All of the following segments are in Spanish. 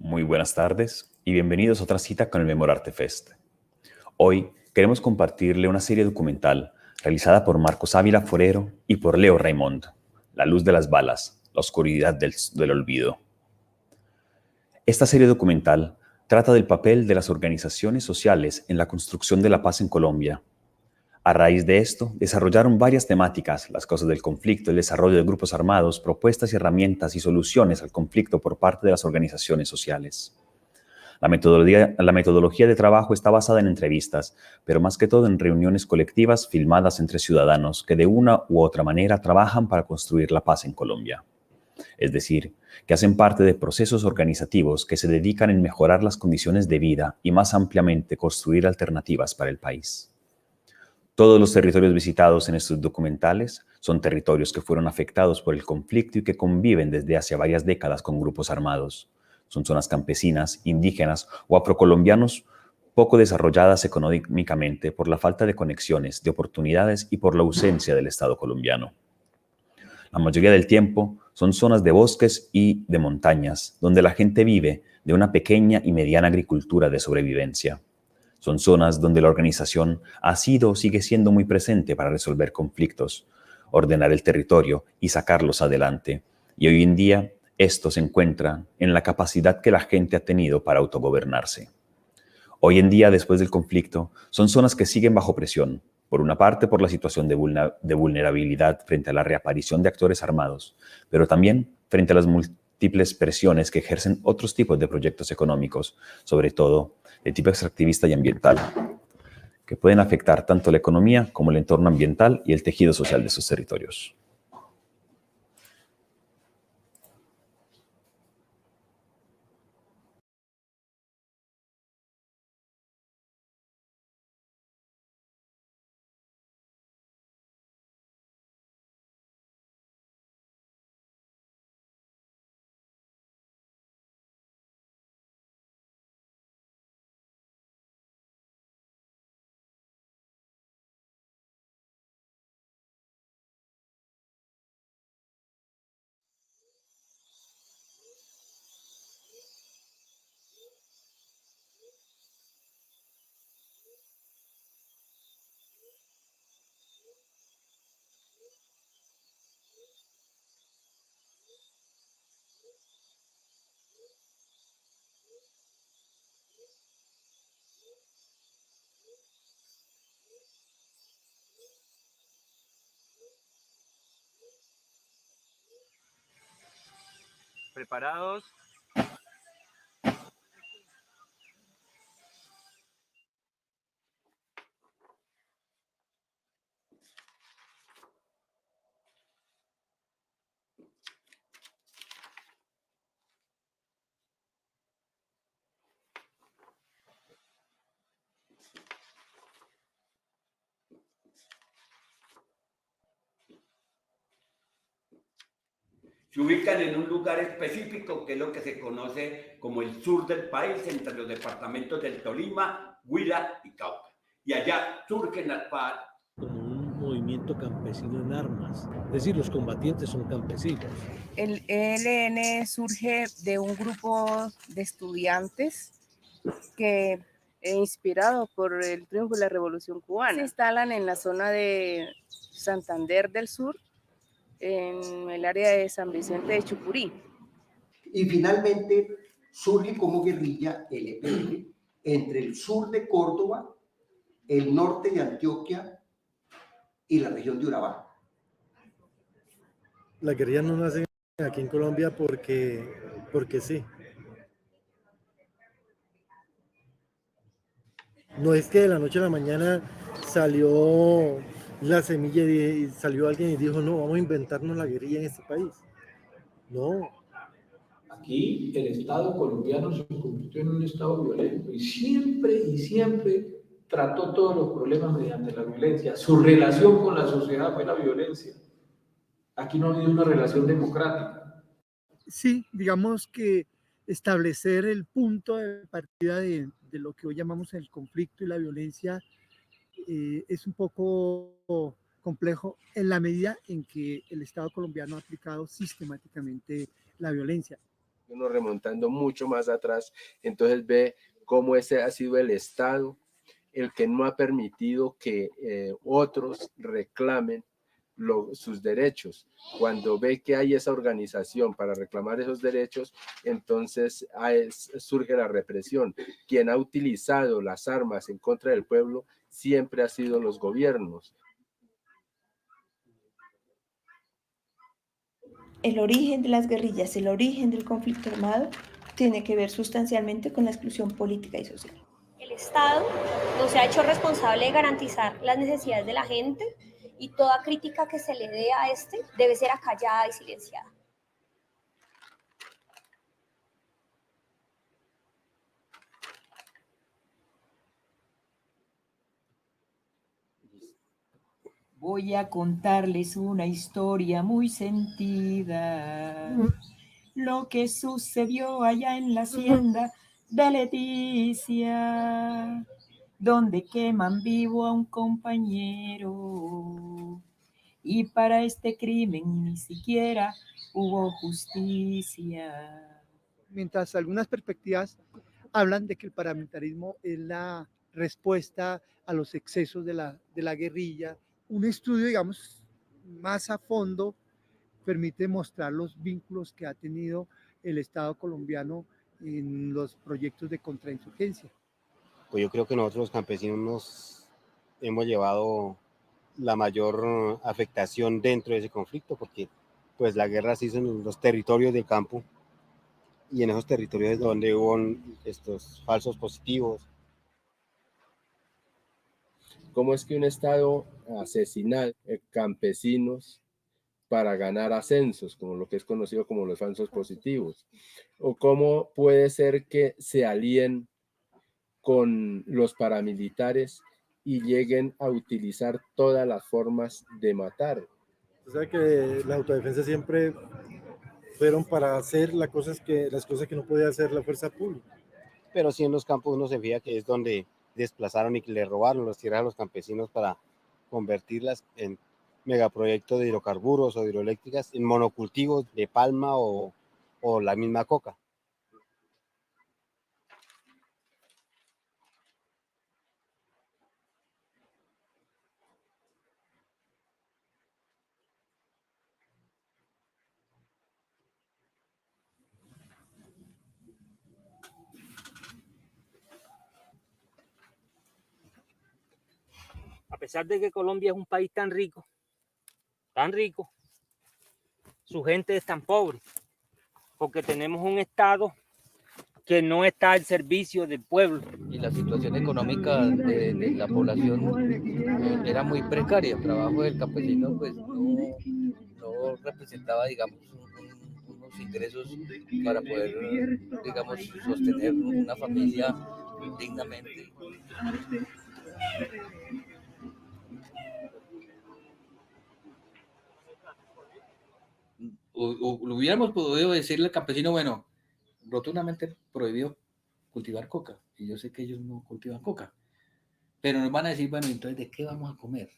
Muy buenas tardes y bienvenidos a otra cita con el Memorarte Fest. Hoy queremos compartirle una serie documental realizada por Marcos Ávila Forero y por Leo Raymond, La luz de las balas, la oscuridad del olvido. Esta serie documental trata del papel de las organizaciones sociales en la construcción de la paz en Colombia. A raíz de esto, desarrollaron varias temáticas: las causas del conflicto, el desarrollo de grupos armados, propuestas y herramientas y soluciones al conflicto por parte de las organizaciones sociales. La metodología de trabajo está basada en entrevistas, pero más que todo en reuniones colectivas filmadas entre ciudadanos que de una u otra manera trabajan para construir la paz en Colombia. Es decir, que hacen parte de procesos organizativos que se dedican en mejorar las condiciones de vida y más ampliamente construir alternativas para el país. Todos los territorios visitados en estos documentales son territorios que fueron afectados por el conflicto y que conviven desde hace varias décadas con grupos armados. Son zonas campesinas, indígenas o afrocolombianos poco desarrolladas económicamente por la falta de conexiones, de oportunidades y por la ausencia del Estado colombiano. La mayoría del tiempo son zonas de bosques y de montañas, donde la gente vive de una pequeña y mediana agricultura de sobrevivencia. Son zonas donde la organización ha sido o sigue siendo muy presente para resolver conflictos, ordenar el territorio y sacarlos adelante. Y hoy en día esto se encuentra en la capacidad que la gente ha tenido para autogobernarse. Hoy en día, después del conflicto, son zonas que siguen bajo presión, por una parte por la situación de vulnerabilidad frente a la reaparición de actores armados, pero también frente a las múltiples presiones que ejercen otros tipos de proyectos económicos, sobre todo de tipo extractivista y ambiental, que pueden afectar tanto la economía como el entorno ambiental y el tejido social de sus territorios. ¿Preparados? Se ubican en un lugar específico que es lo que se conoce como el sur del país, entre los departamentos del Tolima, Huila y Cauca. Y allá surgen las FARC como un movimiento campesino en armas, es decir, los combatientes son campesinos. El ELN surge de un grupo de estudiantes que, inspirado por el triunfo de la Revolución Cubana, se instalan en la zona de Santander del Sur, en el área de San Vicente de Chucurí. Y finalmente surge como guerrilla el EPL entre el sur de Córdoba, el norte de Antioquia y la región de Urabá. La guerrilla no nace aquí en Colombia porque sí. No es que de la noche a la mañana salió la semilla y salió alguien y dijo, no, vamos a inventarnos la guerrilla en este país. No. Aquí el Estado colombiano se convirtió en un Estado violento y siempre trató todos los problemas mediante la violencia. Su relación con la sociedad fue la violencia. Aquí no ha habido una relación democrática. Sí, digamos que establecer el punto de partida de lo que hoy llamamos el conflicto y la violencia es un poco complejo en la medida en que el Estado colombiano ha aplicado sistemáticamente la violencia. Uno remontando mucho más atrás, entonces ve cómo ese ha sido el Estado el que no ha permitido que otros reclamen sus derechos. Cuando ve que hay esa organización para reclamar esos derechos, entonces surge la represión. Quien ha utilizado las armas en contra del pueblo siempre ha sido los gobiernos. El origen de las guerrillas, el origen del conflicto armado, tiene que ver sustancialmente con la exclusión política y social. El Estado no se ha hecho responsable de garantizar las necesidades de la gente y toda crítica que se le dé a este debe ser acallada y silenciada. Voy a contarles una historia muy sentida. Lo que sucedió allá en la hacienda de Leticia, donde queman vivo a un compañero. Y para este crimen ni siquiera hubo justicia. Mientras algunas perspectivas hablan de que el paramilitarismo es la respuesta a los excesos de la guerrilla, un estudio, digamos, más a fondo permite mostrar los vínculos que ha tenido el Estado colombiano en los proyectos de contrainsurgencia. Pues yo creo que nosotros los campesinos nos hemos llevado la mayor afectación dentro de ese conflicto, porque pues la guerra se hizo en los territorios del campo y en esos territorios donde hubo estos falsos positivos. ¿Cómo es que un Estado asesina campesinos para ganar ascensos, como lo que es conocido como los falsos positivos? ¿O cómo puede ser que se alíen con los paramilitares y lleguen a utilizar todas las formas de matar? O sea que la autodefensa siempre fueron para hacer las cosas que no podía hacer la fuerza pública. Pero sí en los campos uno se fija que es donde desplazaron y le robaron las tierras a los campesinos para convertirlas en megaproyectos de hidrocarburos o hidroeléctricas, en monocultivos de palma o la misma coca. A pesar de que Colombia es un país tan rico, su gente es tan pobre, porque tenemos un Estado que no está al servicio del pueblo. Y la situación económica de la población era muy precaria. El trabajo del campesino pues no representaba, digamos, unos ingresos para poder, digamos, sostener una familia dignamente. O hubiéramos podido decirle al campesino, bueno, rotundamente prohibido cultivar coca, y yo sé que ellos no cultivan coca, pero nos van a decir, bueno, entonces, ¿de qué vamos a comer?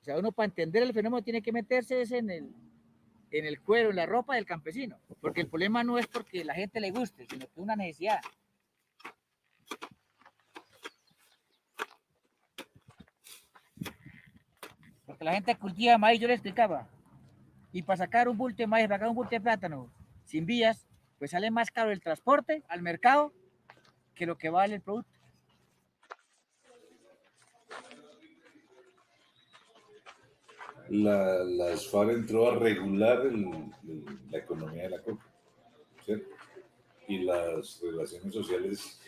O sea, uno para entender el fenómeno tiene que meterse en el cuero, en la ropa del campesino, porque el problema no es porque la gente le guste, sino que es una necesidad. Porque la gente cultiva maíz, yo le explicaba, y para sacar un bulto de maíz, para sacar un bulto de plátano sin vías, pues sale más caro el transporte al mercado que lo que vale el producto. Las FARC entró a regular la economía de la coca, ¿cierto? Y las relaciones sociales,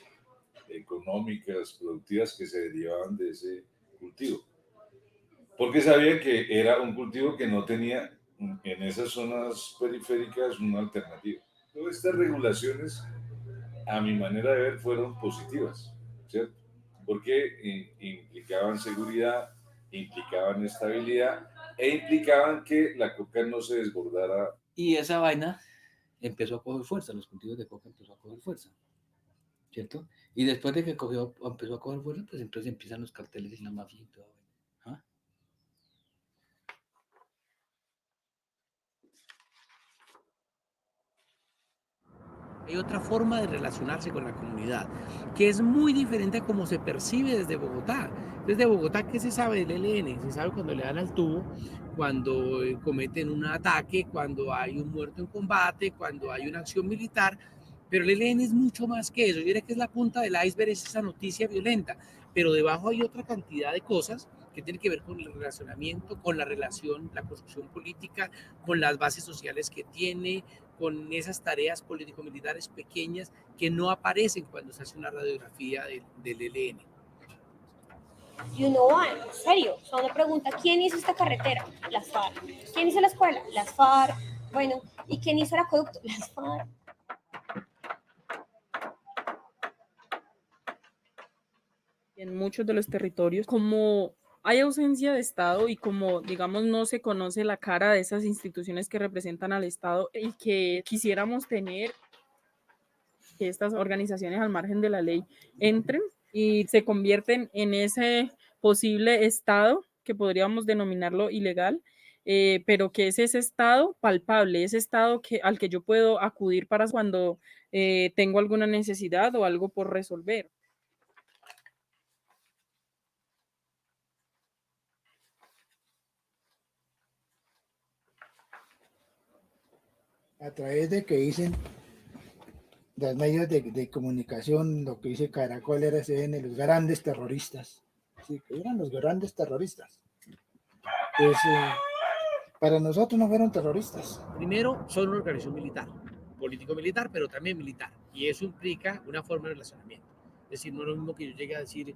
económicas, productivas que se derivaban de ese cultivo. Porque sabían que era un cultivo que no tenía en esas zonas periféricas una alternativa. Todas estas regulaciones, a mi manera de ver, fueron positivas, ¿cierto? Porque implicaban seguridad, implicaban estabilidad e implicaban que la coca no se desbordara. Y esa vaina empezó a coger fuerza, los cultivos de coca empezó a coger fuerza, ¿cierto? Y después de que empezó a coger fuerza, pues entonces empiezan los carteles y la mafia y todo. ¿Ah? Hay otra forma de relacionarse con la comunidad, que es muy diferente a cómo se percibe desde Bogotá. Desde Bogotá, ¿qué se sabe del ELN? Se sabe cuando le dan al tubo, cuando cometen un ataque, cuando hay un muerto en combate, cuando hay una acción militar, pero el ELN es mucho más que eso. Yo diría que es la punta del iceberg, es esa noticia violenta, pero debajo hay otra cantidad de cosas que tienen que ver con el relacionamiento, con la relación, la construcción política, con las bases sociales que tiene, con esas tareas político-militares pequeñas que no aparecen cuando se hace una radiografía del ELN. Y uno va, en serio, o sea, uno pregunta, ¿quién hizo esta carretera? Las FARC. ¿Quién hizo la escuela? Las FARC. Bueno, ¿y quién hizo el acueducto? Las FARC. En muchos de los territorios, como hay ausencia de Estado y como, digamos, no se conoce la cara de esas instituciones que representan al Estado y que quisiéramos tener, que estas organizaciones al margen de la ley entren y se convierten en ese posible Estado que podríamos denominarlo ilegal, pero que es ese Estado palpable, ese Estado al que yo puedo acudir para cuando tengo alguna necesidad o algo por resolver. A través de que dicen los medios de comunicación, lo que dice Caracol RCN, los grandes terroristas, sí, que eran los grandes terroristas. Pues para nosotros no fueron terroristas. Primero, son una organización militar, político-militar, pero también militar, y eso implica una forma de relacionamiento. Es decir, no es lo mismo que yo llegue a decir,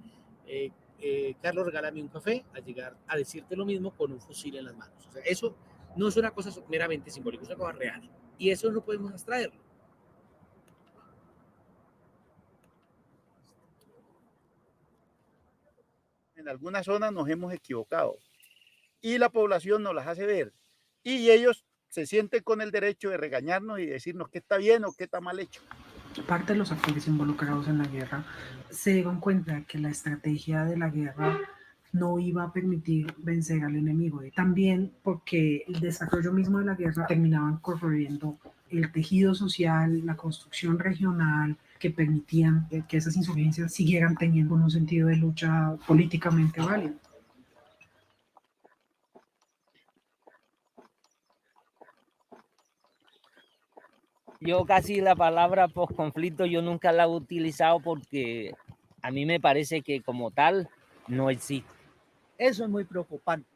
Carlos, regálame un café, a llegar a decirte lo mismo con un fusil en las manos. O sea, eso no es una cosa meramente simbólica, es una cosa real. Y eso no podemos abstraerlo. En algunas zonas nos hemos equivocado y la población nos las hace ver y ellos se sienten con el derecho de regañarnos y decirnos qué está bien o qué está mal hecho. Parte de los actores involucrados en la guerra se dieron cuenta que la estrategia de la guerra no iba a permitir vencer al enemigo. También porque el desarrollo mismo de la guerra terminaban corroyendo el tejido social, la construcción regional, que permitían que esas insurgencias siguieran teniendo un sentido de lucha políticamente válido. Yo casi la palabra posconflicto yo nunca la he utilizado porque a mí me parece que como tal no existe. Eso es muy preocupante.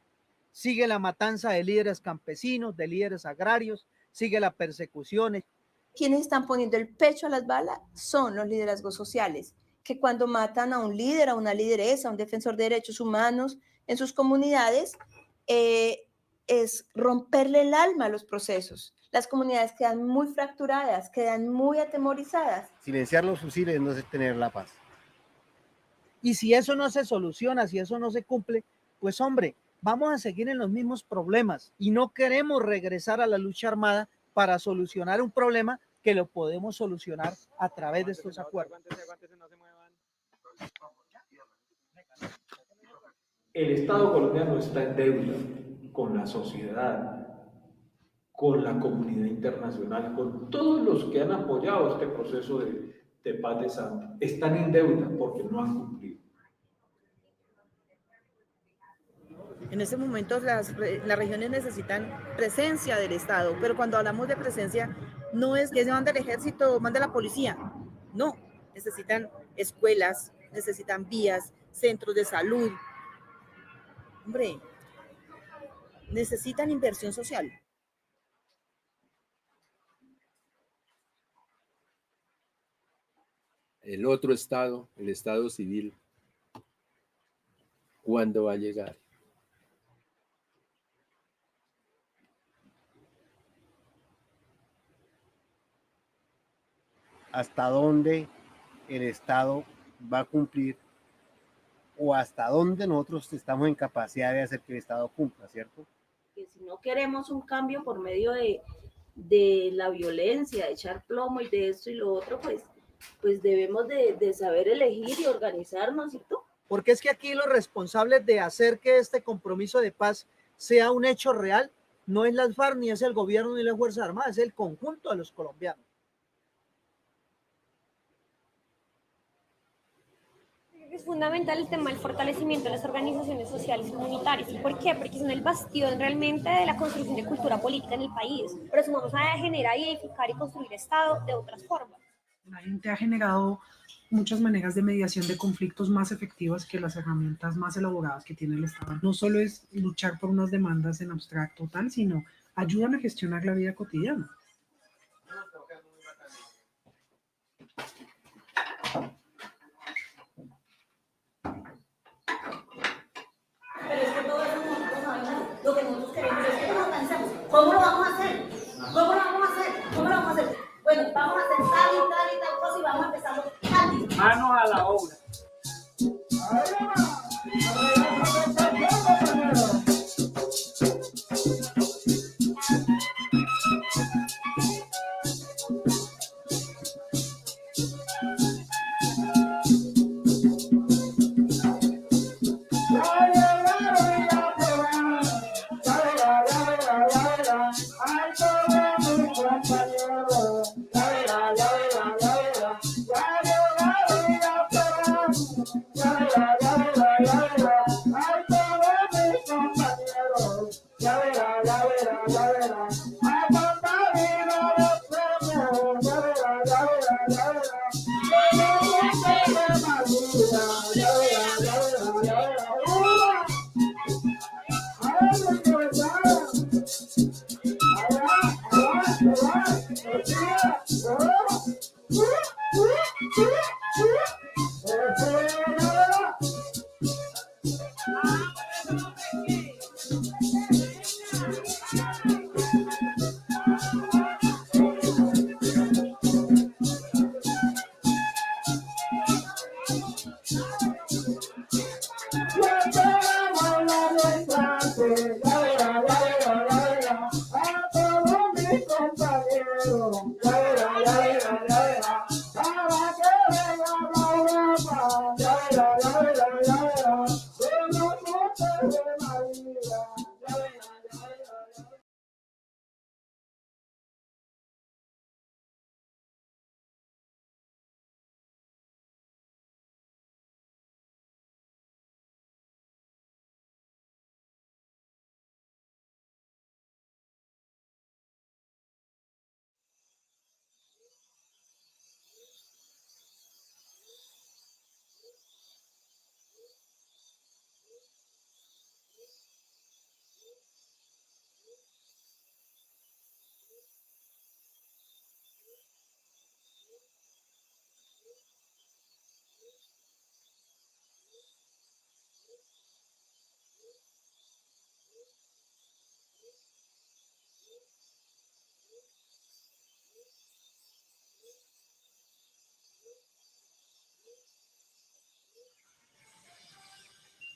Sigue la matanza de líderes campesinos, de líderes agrarios, sigue la persecución. Quienes están poniendo el pecho a las balas son los liderazgos sociales, que cuando matan a un líder, a una lideresa, a un defensor de derechos humanos en sus comunidades, es romperle el alma a los procesos. Las comunidades quedan muy fracturadas, quedan muy atemorizadas. Silenciar los fusiles no es tener la paz. Y si eso no se soluciona, si eso no se cumple, pues hombre, vamos a seguir en los mismos problemas y no queremos regresar a la lucha armada para solucionar un problema que lo podemos solucionar a través de estos acuerdos. El Estado colombiano está en deuda con la sociedad, con la comunidad internacional, con todos los que han apoyado este proceso de paz de Santa. Están en deuda porque no han cumplido. En estos momentos las regiones necesitan presencia del Estado, pero cuando hablamos de presencia no es que se manda el ejército o manda la policía, no, necesitan escuelas, necesitan vías, centros de salud. Hombre, necesitan inversión social. El otro Estado, el Estado civil, ¿cuándo va a llegar? ¿Hasta dónde el Estado va a cumplir o hasta dónde nosotros estamos en capacidad de hacer que el Estado cumpla, ¿cierto? Que si no queremos un cambio por medio de la violencia, de echar plomo y de esto y lo otro, pues debemos de saber elegir y organizarnos y todo. Porque es que aquí los responsables de hacer que este compromiso de paz sea un hecho real no es las FARC, ni es el gobierno, ni las Fuerzas Armadas, es el conjunto de los colombianos. Es fundamental el tema del fortalecimiento de las organizaciones sociales y comunitarias. ¿Y por qué? Porque son el bastión realmente de la construcción de cultura política en el país. Pero eso vamos a generar y edificar y construir Estado de otras formas. La gente ha generado muchas maneras de mediación de conflictos más efectivas que las herramientas más elaboradas que tiene el Estado. No solo es luchar por unas demandas en abstracto tal, sino ayudan a gestionar la vida cotidiana. Pero es que todo eso nosotros sabemos. Lo que nosotros queremos es que nos organizamos. ¿Cómo lo vamos a hacer? ¿Cómo lo vamos a hacer? ¿Cómo lo vamos a hacer? Bueno, vamos a hacer tal y tal cosa y vamos a empezar antes. Manos a la obra.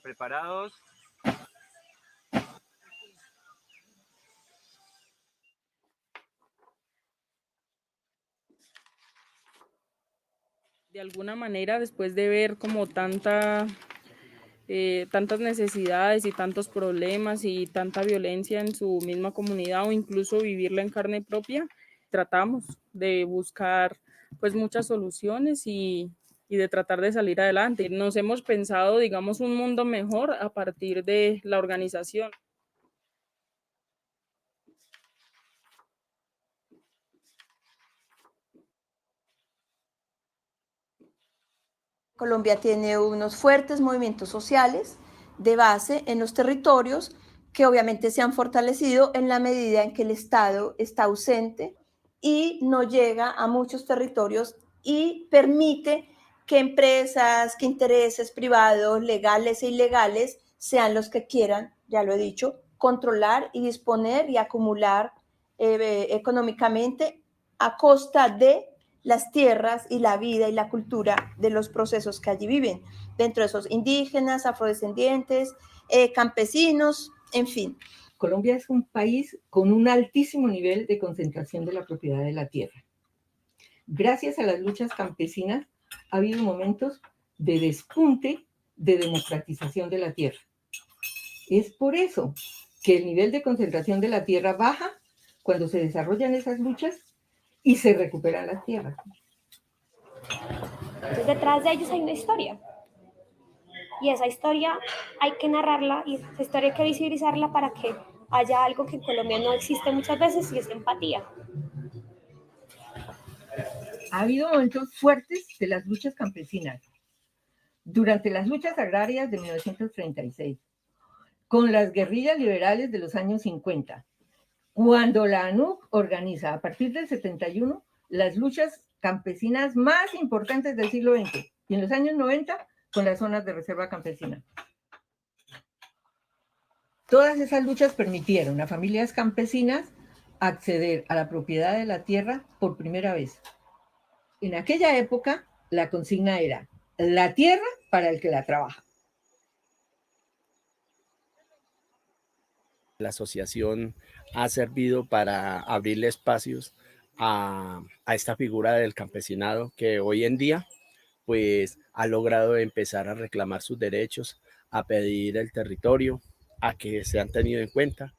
¿Preparados? De alguna manera, después de ver como tantas necesidades y tantos problemas y tanta violencia en su misma comunidad o incluso vivirla en carne propia, tratamos de buscar pues muchas soluciones y de tratar de salir adelante. Nos hemos pensado, digamos, un mundo mejor a partir de la organización. Colombia tiene unos fuertes movimientos sociales de base en los territorios que obviamente se han fortalecido en la medida en que el Estado está ausente y no llega a muchos territorios y permite que empresas, que intereses privados, legales e ilegales, sean los que quieran, ya lo he dicho, controlar y disponer y acumular económicamente a costa de las tierras y la vida y la cultura de los procesos que allí viven, dentro de esos indígenas, afrodescendientes, campesinos, en fin. Colombia es un país con un altísimo nivel de concentración de la propiedad de la tierra. Gracias a las luchas campesinas ha habido momentos de despunte de democratización de la tierra. Es por eso que el nivel de concentración de la tierra baja cuando se desarrollan esas luchas y se recuperan las tierras. Entonces, detrás de ellos hay una historia. Y esa historia hay que narrarla y esa historia hay que visibilizarla para que haya algo que en Colombia no existe muchas veces y es empatía. Ha habido momentos fuertes de las luchas campesinas. Durante las luchas agrarias de 1936, con las guerrillas liberales de los años 50, cuando la ANUC organiza a partir del 71 las luchas campesinas más importantes del siglo XX, y en los años 90 con las zonas de reserva campesina. Todas esas luchas permitieron a familias campesinas acceder a la propiedad de la tierra por primera vez. En aquella época, la consigna era la tierra para el que la trabaja. La asociación ha servido para abrirle espacios a esta figura del campesinado que hoy en día pues ha logrado empezar a reclamar sus derechos, a pedir el territorio, a que sean tenidos en cuenta.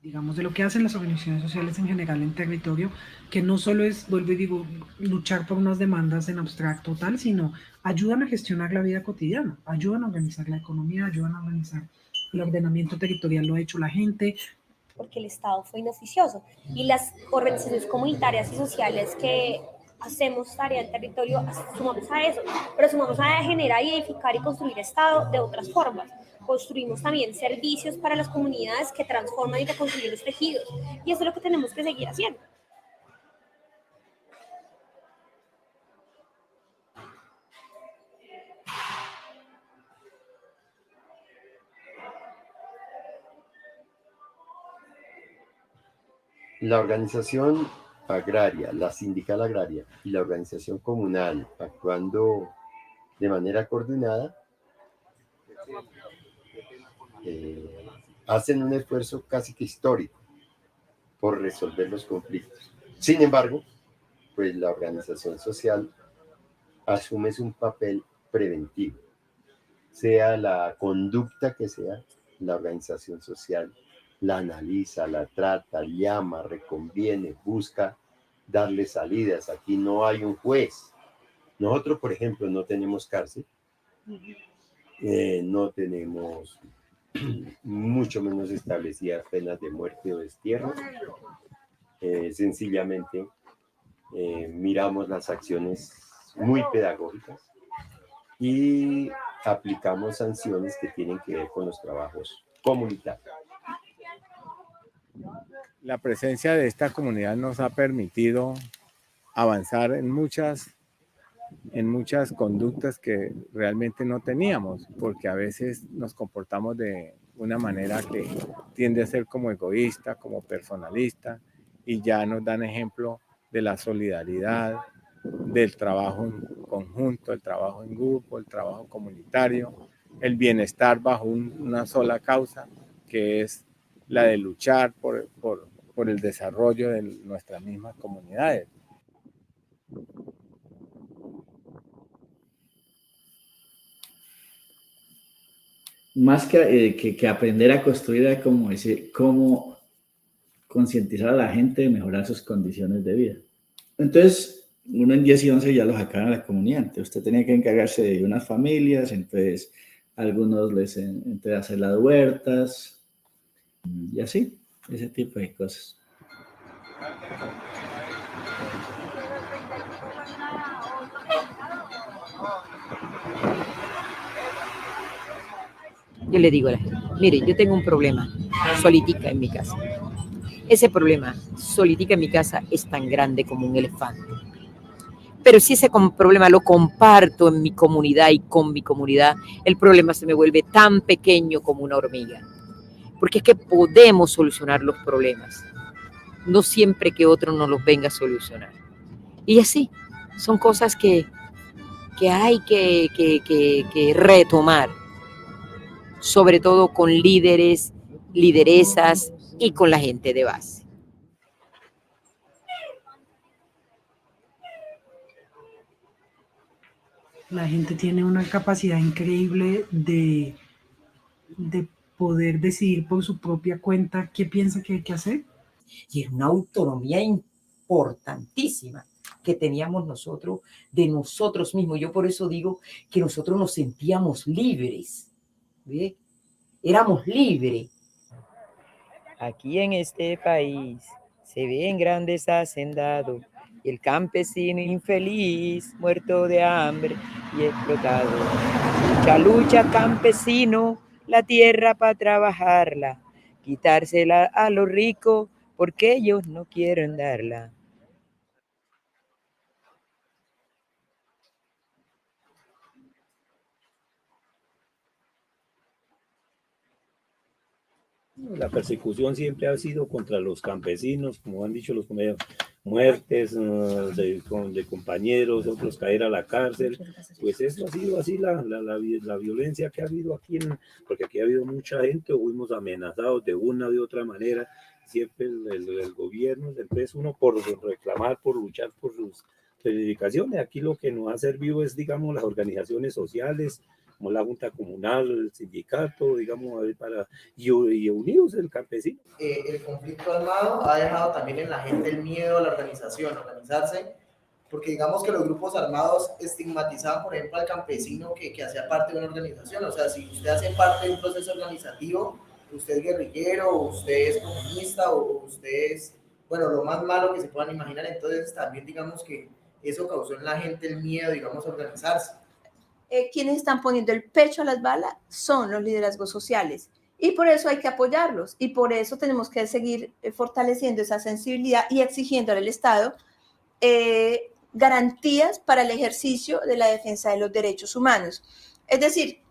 Digamos, de lo que hacen las organizaciones sociales en general en territorio, que no solo es, vuelvo y digo, luchar por unas demandas en abstracto tal, sino ayudan a gestionar la vida cotidiana, ayudan a organizar la economía, ayudan a organizar el ordenamiento territorial, lo ha hecho la gente. Porque el Estado fue inoficioso y las organizaciones comunitarias y sociales que hacemos tarea en territorio sumamos a eso, pero sumamos a generar y edificar y construir Estado de otras formas. Construimos también servicios para las comunidades que transforman y reconstruyen los tejidos, y eso es lo que tenemos que seguir haciendo. La organización agraria, la sindical agraria y la organización comunal actuando de manera coordinada hacen un esfuerzo casi que histórico por resolver los conflictos. Sin embargo, pues la organización social asume un papel preventivo. Sea la conducta que sea, la organización social la analiza, la trata, llama, reconviene, busca darle salidas. Aquí no hay un juez. Nosotros, por ejemplo, no tenemos cárcel, no tenemos mucho menos establecidas penas de muerte o destierro. Sencillamente miramos las acciones muy pedagógicas y aplicamos sanciones que tienen que ver con los trabajos comunitarios. La presencia de esta comunidad nos ha permitido avanzar en muchas conductas que realmente no teníamos, porque a veces nos comportamos de una manera que tiende a ser como egoísta, como personalista, y ya nos dan ejemplo de la solidaridad, del trabajo en conjunto, el trabajo en grupo, el trabajo comunitario, el bienestar bajo una sola causa, que es la de luchar por el desarrollo de nuestras mismas comunidades. Más que aprender a construir, es como decir, cómo concientizar a la gente de mejorar sus condiciones de vida. Entonces, uno en 10 y 11 ya lo sacaron a la comunidad. Entonces, usted tenía que encargarse de unas familias, entonces algunos les entré a hacer las huertas y así, ese tipo de cosas. Yo le digo a la gente, mire, yo tengo un problema solitica en mi casa. Ese problema solitica en mi casa es tan grande como un elefante. Pero si ese problema lo comparto en mi comunidad y con mi comunidad, el problema se me vuelve tan pequeño como una hormiga. Porque es que podemos solucionar los problemas, no siempre que otro nos los venga a solucionar. Y así, son cosas que hay que retomar, sobre todo con líderes, lideresas y con la gente de base. La gente tiene una capacidad increíble de poder decidir por su propia cuenta qué piensa que hay que hacer. Y es una autonomía importantísima, que teníamos nosotros de nosotros mismos. Yo por eso digo que nosotros nos sentíamos libres, ¿ve? Éramos libres. Aquí en este país se ven grandes hacendados y el campesino infeliz, muerto de hambre y explotado. Lucha, lucha, campesino, la tierra para trabajarla, quitársela a los ricos porque ellos no quieren darla. La persecución siempre ha sido contra los campesinos, como han dicho los compañeros, muertes de compañeros, otros caer a la cárcel. Pues eso ha sido así la violencia que ha habido aquí, porque aquí ha habido mucha gente, fuimos amenazados de una u otra manera, siempre el gobierno, entonces uno por reclamar, por luchar por sus reivindicaciones. Aquí lo que nos ha servido es, digamos, las organizaciones sociales, como la Junta Comunal, el sindicato, digamos, y unidos el campesino. El conflicto armado ha dejado también en la gente el miedo a la organización, a organizarse, porque digamos que los grupos armados estigmatizaban, por ejemplo, al campesino que hacía parte de una organización. O sea, si usted hace parte de un proceso organizativo, usted es guerrillero, o usted es comunista, o usted es, bueno, lo más malo que se puedan imaginar. Entonces también digamos que eso causó en la gente el miedo, digamos, a organizarse. Quienes están poniendo el pecho a las balas son los liderazgos sociales y por eso hay que apoyarlos y por eso tenemos que seguir fortaleciendo esa sensibilidad y exigiendo al Estado garantías para el ejercicio de la defensa de los derechos humanos. Es decir,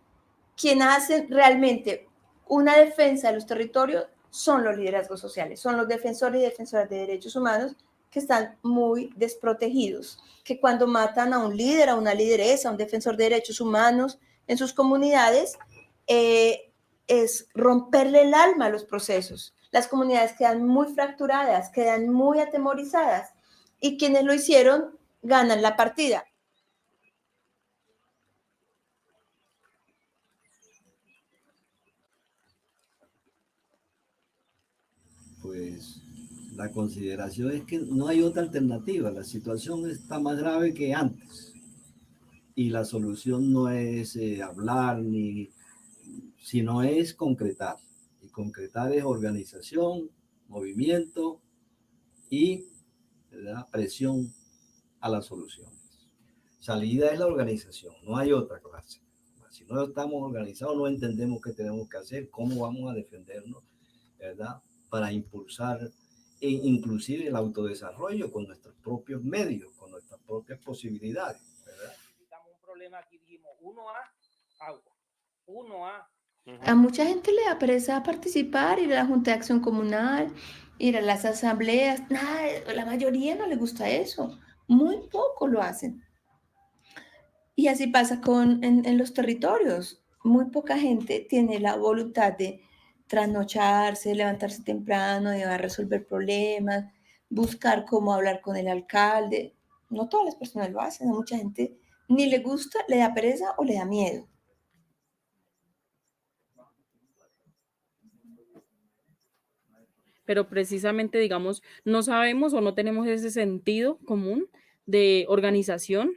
quienes hacen realmente una defensa de los territorios son los liderazgos sociales, son los defensores y defensoras de derechos humanos que están muy desprotegidos, que cuando matan a un líder, a una lideresa, a un defensor de derechos humanos en sus comunidades, es romperle el alma a los procesos. Las comunidades quedan muy fracturadas, quedan muy atemorizadas y quienes lo hicieron ganan la partida. Pues la consideración es que no hay otra alternativa, la situación está más grave que antes y la solución no es hablar sino es concretar, y concretar es organización, movimiento y la presión a las soluciones. Salida es la organización, no hay otra clase. Si no estamos organizados, no entendemos qué tenemos que hacer, cómo vamos a defendernos, ¿verdad? Para impulsar inclusive el autodesarrollo con nuestros propios medios, con nuestras propias posibilidades, ¿verdad? Un problema aquí dijimos 1A, agua, 1A. A mucha gente le da pereza participar, ir a la Junta de Acción Comunal, ir a las asambleas. Nada, la mayoría no le gusta eso, muy poco lo hacen. Y así pasa en los territorios. Muy poca gente tiene la voluntad de trasnocharse, levantarse temprano, de resolver problemas, buscar cómo hablar con el alcalde. No todas las personas lo hacen, a mucha gente ni le gusta, le da pereza o le da miedo. Pero precisamente, digamos, no sabemos o no tenemos ese sentido común de organización,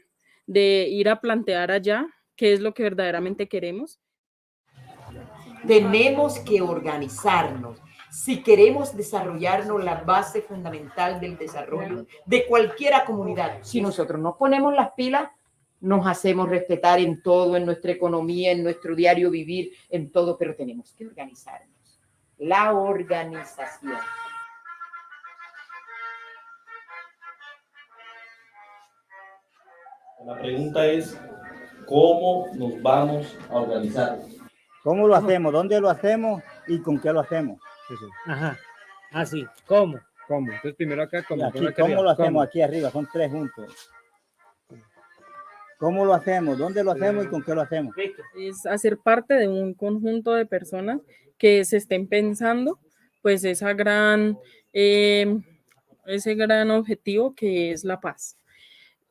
de ir a plantear allá qué es lo que verdaderamente queremos. Tenemos que organizarnos si queremos desarrollarnos la base fundamental del desarrollo de cualquier comunidad. Si nosotros nos ponemos las pilas, nos hacemos respetar en todo, en nuestra economía, en nuestro diario vivir, en todo, pero tenemos que organizarnos. La organización. La pregunta es, ¿cómo nos vamos a organizar? ¿Cómo lo hacemos? ¿Dónde lo hacemos? ¿Y con qué lo hacemos? Eso. Ajá. Ah, sí. ¿Cómo? ¿Cómo? Entonces primero acá, ¿cómo? Aquí, ¿cómo lo hacemos? Aquí arriba, son tres juntos. ¿Cómo lo hacemos? ¿Dónde lo hacemos y con qué lo hacemos? Es hacer parte de un conjunto de personas que se estén pensando, pues ese gran objetivo que es la paz.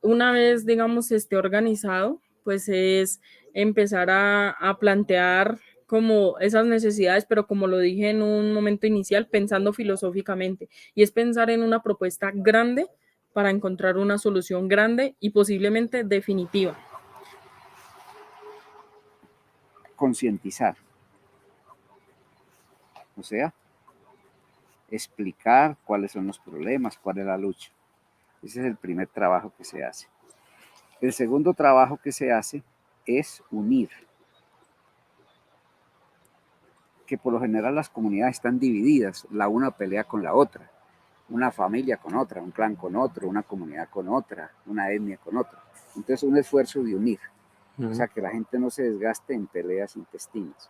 Una vez, digamos, esté organizado, pues es empezar a plantear como esas necesidades, pero como lo dije en un momento inicial, pensando filosóficamente, y es pensar en una propuesta grande para encontrar una solución grande y posiblemente definitiva. Concientizar, o sea, explicar cuáles son los problemas, cuál es la lucha. Ese es el primer trabajo que se hace. El segundo trabajo que se hace es unir, que por lo general las comunidades están divididas, la una pelea con la otra, una familia con otra, un clan con otro, una comunidad con otra, una etnia con otra. Entonces un esfuerzo de unir, o sea, que la gente no se desgaste en peleas intestinas.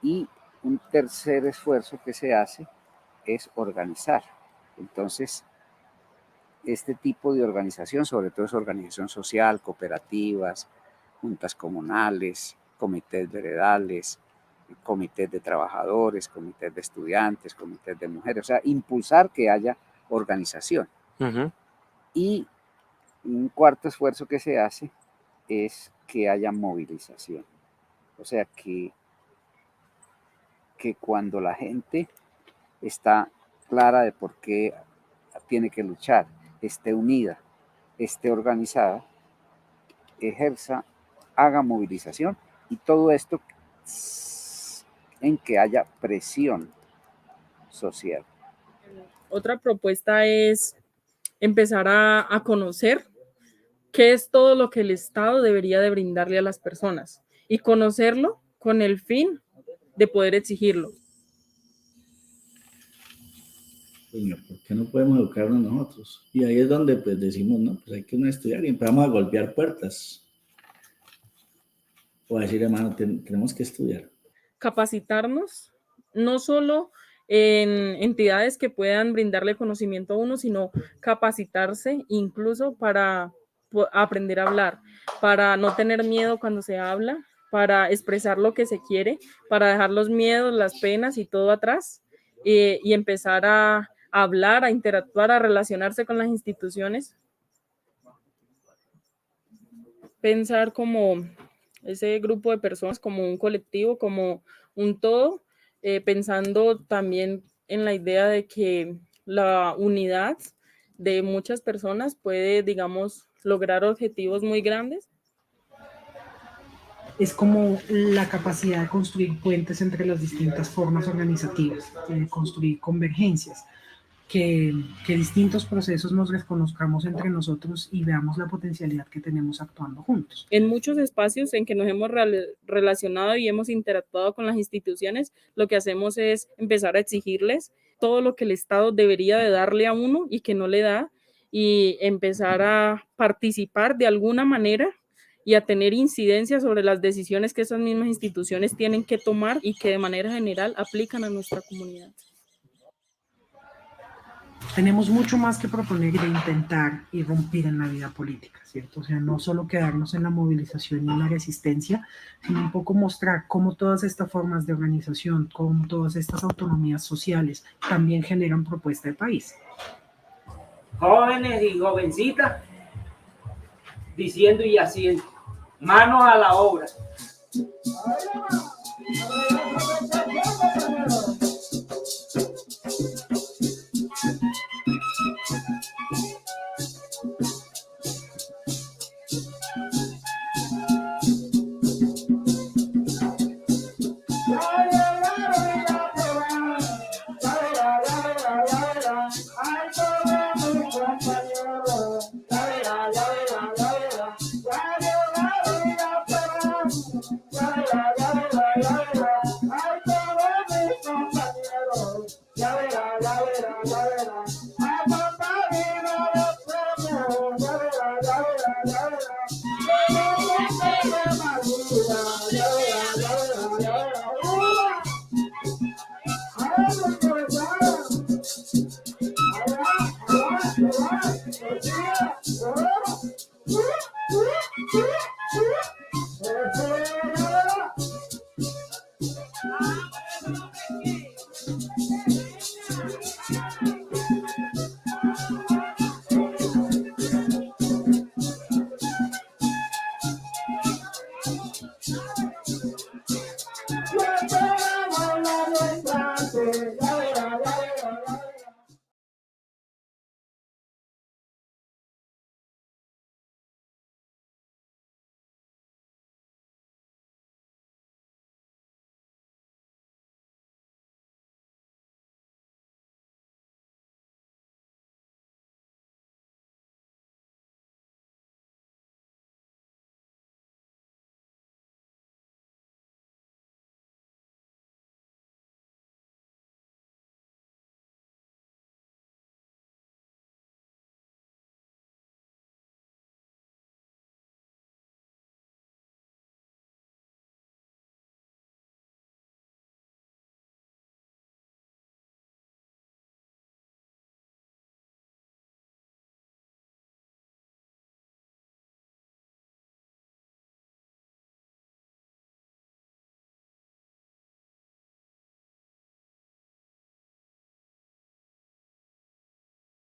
Y un tercer esfuerzo que se hace es organizar. Entonces, este tipo de organización, sobre todo es organización social, cooperativas, juntas comunales, comités veredales, comités de trabajadores, comités de estudiantes, comités de mujeres, o sea, impulsar que haya organización. Y un cuarto esfuerzo que se hace es que haya movilización, o sea, que cuando la gente está clara de por qué tiene que luchar, esté unida, esté organizada, ejerza, haga movilización, y todo esto en que haya presión social. Otra propuesta es empezar a conocer qué es todo lo que el Estado debería de brindarle a las personas y conocerlo con el fin de poder exigirlo. Coño, ¿por qué no podemos educarnos nosotros? Y ahí es donde pues decimos, no, pues hay que estudiar y empezamos a golpear puertas. O a decir, hermano, tenemos que estudiar. Capacitarnos, no solo en entidades que puedan brindarle conocimiento a uno, sino capacitarse incluso para aprender a hablar, para no tener miedo cuando se habla, para expresar lo que se quiere, para dejar los miedos, las penas y todo atrás, y empezar a hablar, a interactuar, a relacionarse con las instituciones. Pensar como ese grupo de personas, como un colectivo, como un todo, pensando también en la idea de que la unidad de muchas personas puede, digamos, lograr objetivos muy grandes. Es como la capacidad de construir puentes entre las distintas formas organizativas, de construir convergencias, que distintos procesos nos reconozcamos entre nosotros y veamos la potencialidad que tenemos actuando juntos. En muchos espacios en que nos hemos relacionado y hemos interactuado con las instituciones, lo que hacemos es empezar a exigirles todo lo que el Estado debería de darle a uno y que no le da, y empezar a participar de alguna manera y a tener incidencia sobre las decisiones que esas mismas instituciones tienen que tomar y que de manera general aplican a nuestra comunidad. Tenemos mucho más que proponer y de intentar irrumpir en la vida política, ¿cierto? O sea, no solo quedarnos en la movilización y en la resistencia, sino un poco mostrar cómo todas estas formas de organización, cómo todas estas autonomías sociales también generan propuesta de país. Jóvenes y jovencitas, diciendo y haciendo, manos a la obra.